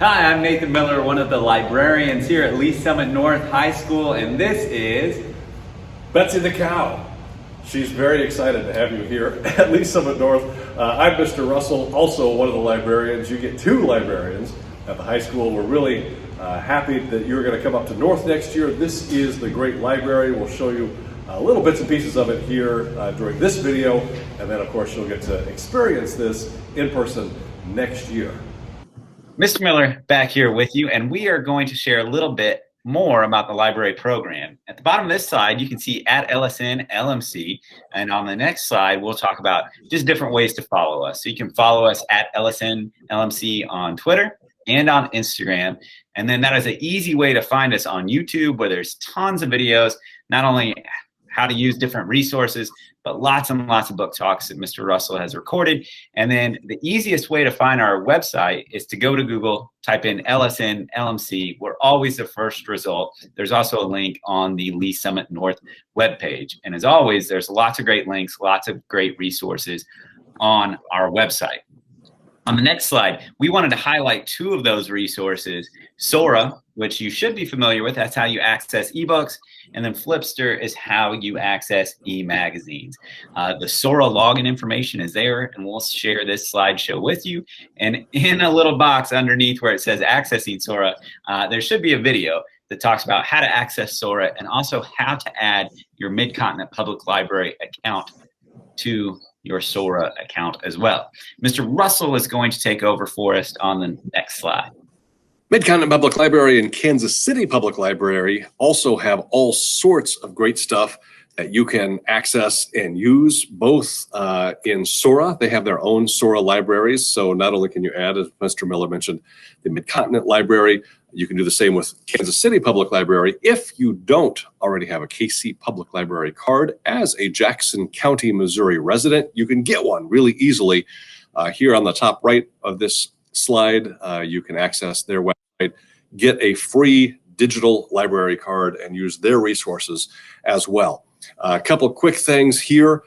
Hi, I'm Nathan Miller, one of the librarians here at Lee Summit North High School, and this is Betsy the Cow. She's very excited to have you here at Lee Summit North. I'm Mr. Russell, also one of the librarians. You get two librarians at the high school. We're really happy that you're going to come up to North next year. This is the great library. We'll show you little bits and pieces of it here during this video, and then of course you'll get to experience this in person next year. Mr. Miller back here with you, and we are going to share a little bit more about the library program. At the bottom of this slide, you can see at LSN LMC, and on the next slide, we'll talk about just different ways to follow us. So you can follow us at LSN LMC on Twitter and on Instagram, and then that is an easy way to find us on YouTube, where there's tons of videos, not only how to use different resources, but lots and lots of book talks that Mr. Russell has recorded. And then the easiest way to find our website is to go to Google, type in LSN LMC. We're always the first result. There's also a link on the Lee Summit North webpage. And as always, there's lots of great links, lots of great resources on our website. On the next slide, we wanted to highlight two of those resources. Sora, which you should be familiar with, that's how you access ebooks, and then Flipster is how you access e-magazines. The Sora login information is there, and we'll share this slideshow with you. And in a little box underneath where it says accessing Sora, there should be a video that talks about how to access Sora and also how to add your Midcontinent Public Library account to your Sora account as well. Mr. Russell is going to take over for us on the next slide. Midcontinent Public Library and Kansas City Public Library also have all sorts of great stuff that you can access and use, both in Sora. They have their own Sora libraries, so not only can you add, as Mr. Miller mentioned, the Midcontinent Library, you can do the same with Kansas City Public Library. If you don't already have a KC Public Library card as a Jackson County, Missouri resident, you can get one really easily. Here on the top right of this slide, you can access their website, get a free digital library card, and use their resources as well. A couple quick things here.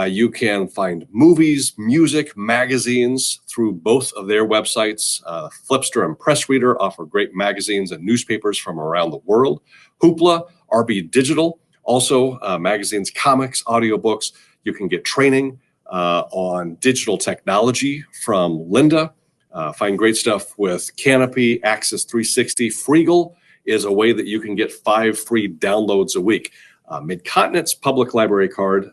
You can find movies, music, magazines through both of their websites. Flipster and Press Reader offer great magazines and newspapers from around the world. Hoopla, RB Digital, also magazines, comics, audiobooks. You can get training on digital technology from Linda. Find great stuff with Canopy, Access 360. Freegal is a way that you can get 5 free downloads a week. Midcontinent's public library card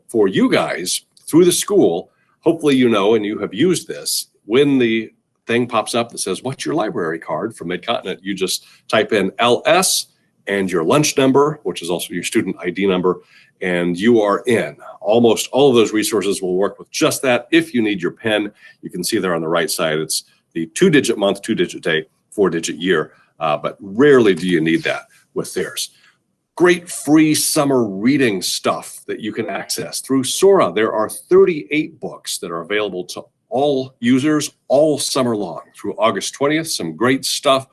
for you guys through the school. Hopefully you know and you have used this. When the thing pops up that says, what's your library card from Midcontinent? You just type in LS and your lunch number, which is also your student ID number, and you are in. Almost all of those resources will work with just that. If you need your pen, you can see there on the right side, it's the 2-digit month, 2-digit day, 4-digit year, but rarely do you need that with theirs. Great free summer reading stuff that you can access through Sora. There are 38 books that are available to all users all summer long through August 20th. Some great stuff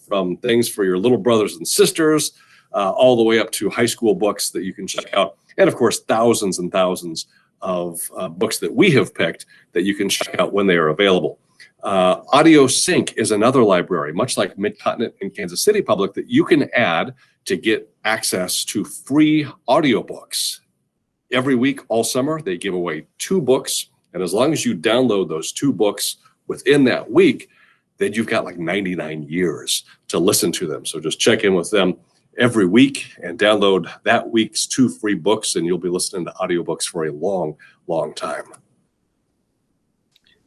from things for your little brothers and sisters, all the way up to high school books that you can check out. And of course, thousands and thousands of books that we have picked that you can check out when they are available. Audio Sync is another library, much like Midcontinent and Kansas City Public, that you can add to get access to free audiobooks. Every week, all summer, they give away 2 books. And as long as you download those 2 books within that week, then you've got like 99 years to listen to them. So just check in with them every week and download that week's 2 free books, and you'll be listening to audiobooks for a long, long time.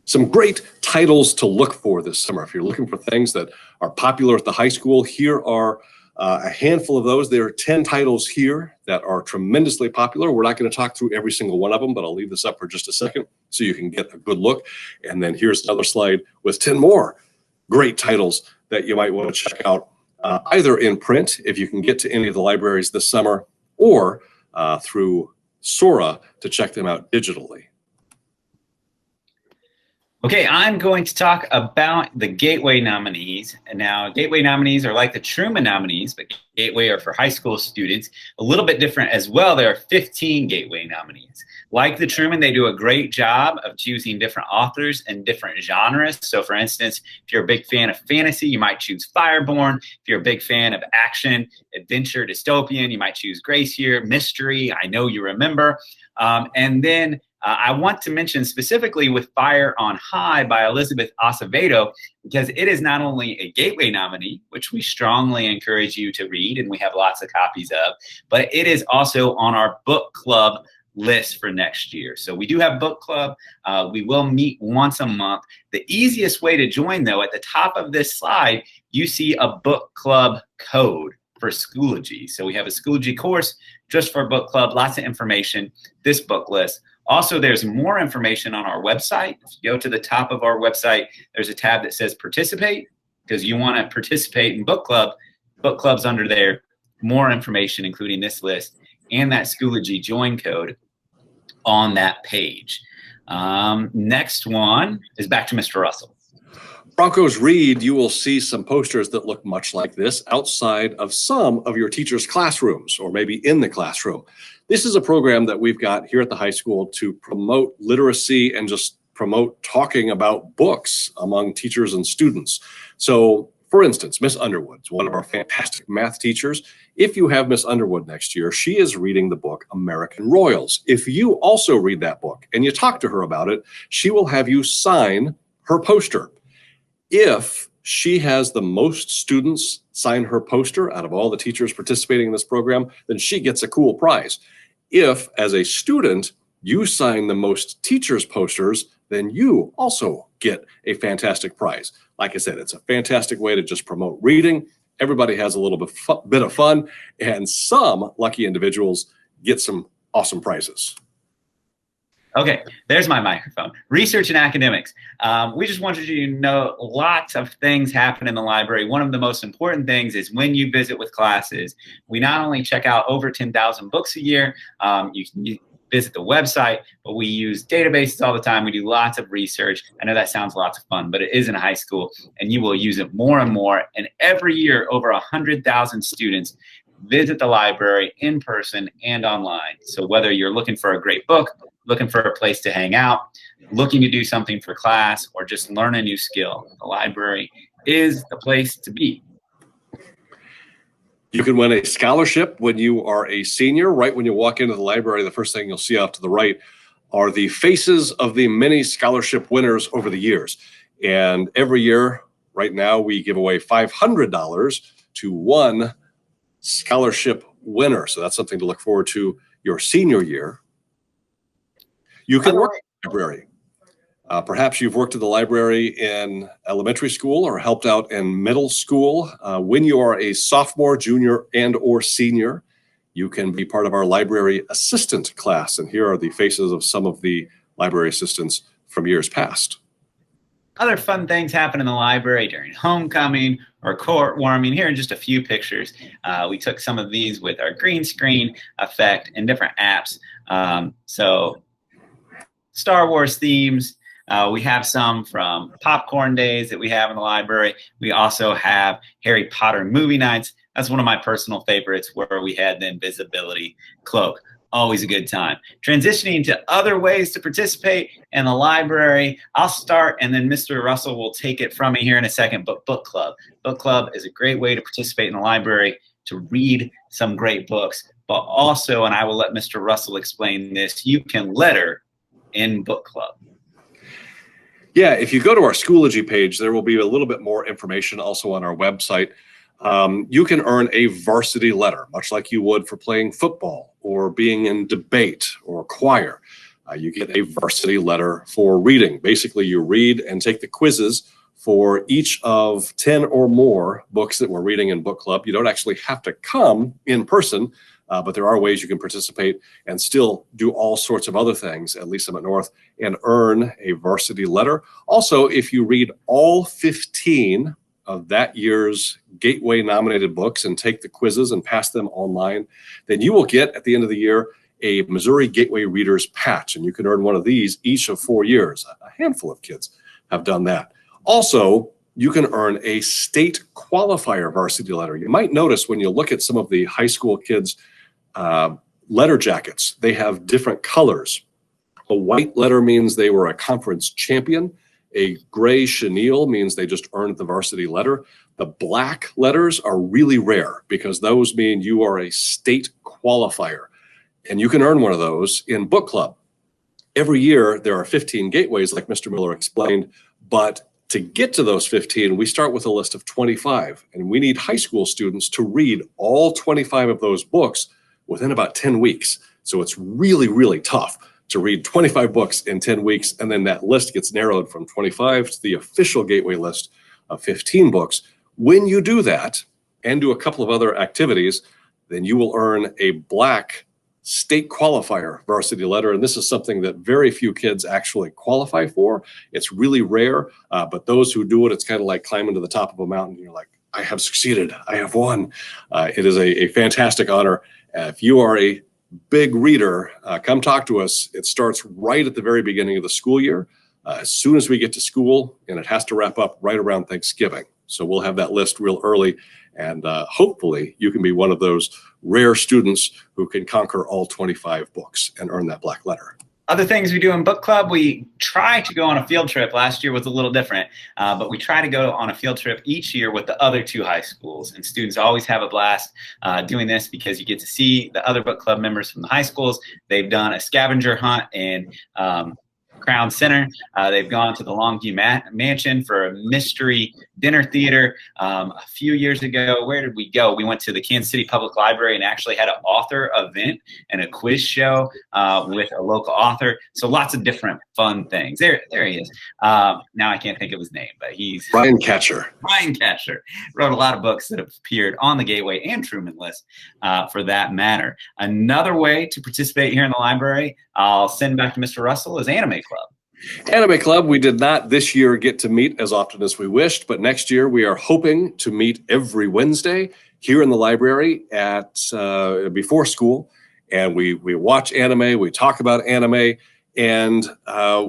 Some great titles to look for this summer. If you're looking for things that are popular at the high school, here are a handful of those. There are 10 titles here that are tremendously popular. We're not going to talk through every single one of them, but I'll leave this up for just a second so you can get a good look. And then here's another slide with 10 more great titles that you might want to check out, either in print, if you can get to any of the libraries this summer, or through Sora to check them out digitally. Okay, I'm going to talk about the Gateway nominees. And now, Gateway nominees are like the Truman nominees, but Gateway are for high school students. A little bit different as well. There are 15 Gateway nominees. Like the Truman, they do a great job of choosing different authors and different genres. So, for instance, if you're a big fan of fantasy, you might choose Fireborn. If you're a big fan of action, adventure, dystopian, you might choose Gracier, mystery, I Know You Remember. And then I want to mention specifically with Fire on High by Elizabeth Acevedo, because it is not only a Gateway nominee, which we strongly encourage you to read, and we have lots of copies of, but it is also on our book club list for next year. So we do have book club. We will meet once a month. The easiest way to join, though, at the top of this slide, you see a book club code for Schoology. So we have a Schoology course just for book club, lots of information, this book list. Also, there's more information on our website. If you go to the top of our website, there's a tab that says participate, because you want to participate in book club. Book club's under there. More information, including this list and that Schoology join code on that page. Next one is back to Mr. Russell. Broncos Read, you will see some posters that look much like this outside of some of your teachers' classrooms, or maybe in the classroom. This is a program that we've got here at the high school to promote literacy and just promote talking about books among teachers and students. So, for instance, Miss Underwood's one of our fantastic math teachers. If you have Miss Underwood next year, she is reading the book American Royals. If you also read that book and you talk to her about it, she will have you sign her poster. If she has the most students sign her poster out of all the teachers participating in this program, then she gets a cool prize. If, as a student, you sign the most teachers' posters, then you also get a fantastic prize. Like I said, it's a fantastic way to just promote reading. Everybody has a little bit of fun, and some lucky individuals get some awesome prizes. Okay, there's my microphone. Research and academics. We just wanted you to know lots of things happen in the library. One of the most important things is when you visit with classes, we not only check out over 10,000 books a year, you can visit the website, but we use databases all the time. We do lots of research. I know that sounds lots of fun, but it is in high school, and you will use it more and more. And every year, over 100,000 students visit the library in person and online. So whether you're looking for a great book, looking for a place to hang out, looking to do something for class, or just learn a new skill, the library is the place to be. You can win a scholarship when you are a senior. Right when you walk into the library, the first thing you'll see off to the right are the faces of the many scholarship winners over the years. And every year, right now, we give away $500 to one scholarship winner. So that's something to look forward to your senior year. You can work in the library. Perhaps you've worked at the library in elementary school or helped out in middle school. When you are a sophomore, junior, and or senior, you can be part of our library assistant class. And here are the faces of some of the library assistants from years past. Other fun things happen in the library during homecoming or court warming. Here are just a few pictures. We took some of these with our green screen effect and different apps. So Star Wars themes. We have some from popcorn days that we have in the library. We also have Harry Potter movie nights. That's one of my personal favorites, where we had the invisibility cloak. Always a good time. Transitioning to other ways to participate in the library, I'll start, and then Mr. Russell will take it from me here in a second. But book club. Book club is a great way to participate in the library, to read some great books. But also, and I will let Mr. Russell explain this, you can letter in book club. Yeah, if you go to our Schoology page, there will be a little bit more information also on our website. You can earn a varsity letter, much like you would for playing football or being in debate or choir. You get a varsity letter for reading. Basically, you read and take the quizzes for each of 10 or more books that we're reading in book club. You don't actually have to come in person, but there are ways you can participate and still do all sorts of other things at Lee Summit North and earn a varsity letter. Also, if you read all 15 of that year's Gateway nominated books and take the quizzes and pass them online, then you will get at the end of the year a Missouri Gateway Readers patch, and you can earn one of these each of 4 years. A handful of kids have done that. Also, you can earn a state qualifier varsity letter. You might notice when you look at some of the high school kids' letter jackets, they have different colors. A white letter means they were a conference champion. A gray chenille means they just earned the varsity letter. The black letters are really rare because those mean you are a state qualifier. And you can earn one of those in book club. Every year, there are 15 gateways, like Mr. Miller explained, but to get to those 15, we start with a list of 25, and we need high school students to read all 25 of those books within about 10 weeks. So it's really, really tough to read 25 books in 10 weeks, and then that list gets narrowed from 25 to the official gateway list of 15 books. When you do that, and do a couple of other activities, then you will earn a black state qualifier varsity letter. And this is something that very few kids actually qualify for. It's really rare, but those who do it, it's kind of like climbing to the top of a mountain. You're like, I have succeeded, I have won. It is a fantastic honor. If you are a big reader, come talk to us. It starts right at the very beginning of the school year, as soon as we get to school, and it has to wrap up right around Thanksgiving. So we'll have that list real early, and hopefully you can be one of those rare students who can conquer all 25 books and earn that black letter. Other things we do in book club, we try to go on a field trip. Last year was a little different, but we try to go on a field trip each year with the other two high schools. And students always have a blast doing this because you get to see the other book club members from the high schools. They've done a scavenger hunt in Crown Center. They've gone to the Longview Mansion for a mystery dinner theater. A few years ago, where did we go? We went to the Kansas City Public Library and actually had an author event and a quiz show with a local author. So lots of different fun things. There he is. Now I can't think of his name, but he's Ryan Catcher. Ryan Catcher wrote a lot of books that have appeared on the Gateway and Truman List for that matter. Another way to participate here in the library, I'll send back to Mr. Russell, is Anime Club. Anime Club, we did not this year get to meet as often as we wished, but next year we are hoping to meet every Wednesday here in the library at before school, and we watch anime, we talk about anime, and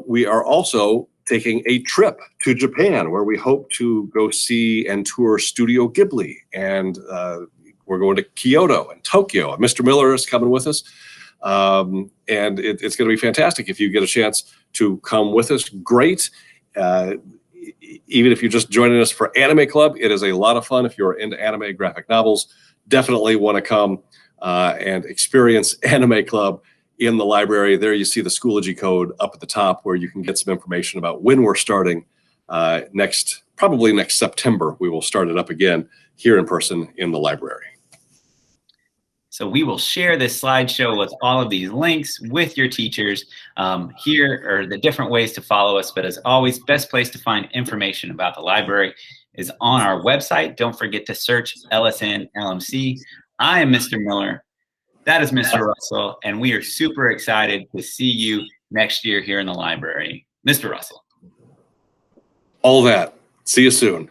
we are also taking a trip to Japan where we hope to go see and tour Studio Ghibli, and we're going to Kyoto and Tokyo, and Mr. Miller is coming with us. And it's going to be fantastic if you get a chance to come with us. Great. Even if you're just joining us for Anime Club, it is a lot of fun. If you're into anime graphic novels, definitely want to come and experience Anime Club in the library. There you see the Schoology code up at the top where you can get some information about when we're starting probably next September. We will start it up again here in person in the library. So we will share this slideshow with all of these links with your teachers. Here are the different ways to follow us, but as always, best place to find information about the library is on our website. Don't forget to search LSN LMC. I am Mr. Miller. That is Mr. Russell, and we are super excited to see you next year here in the library. Mr. Russell. All that. See you soon.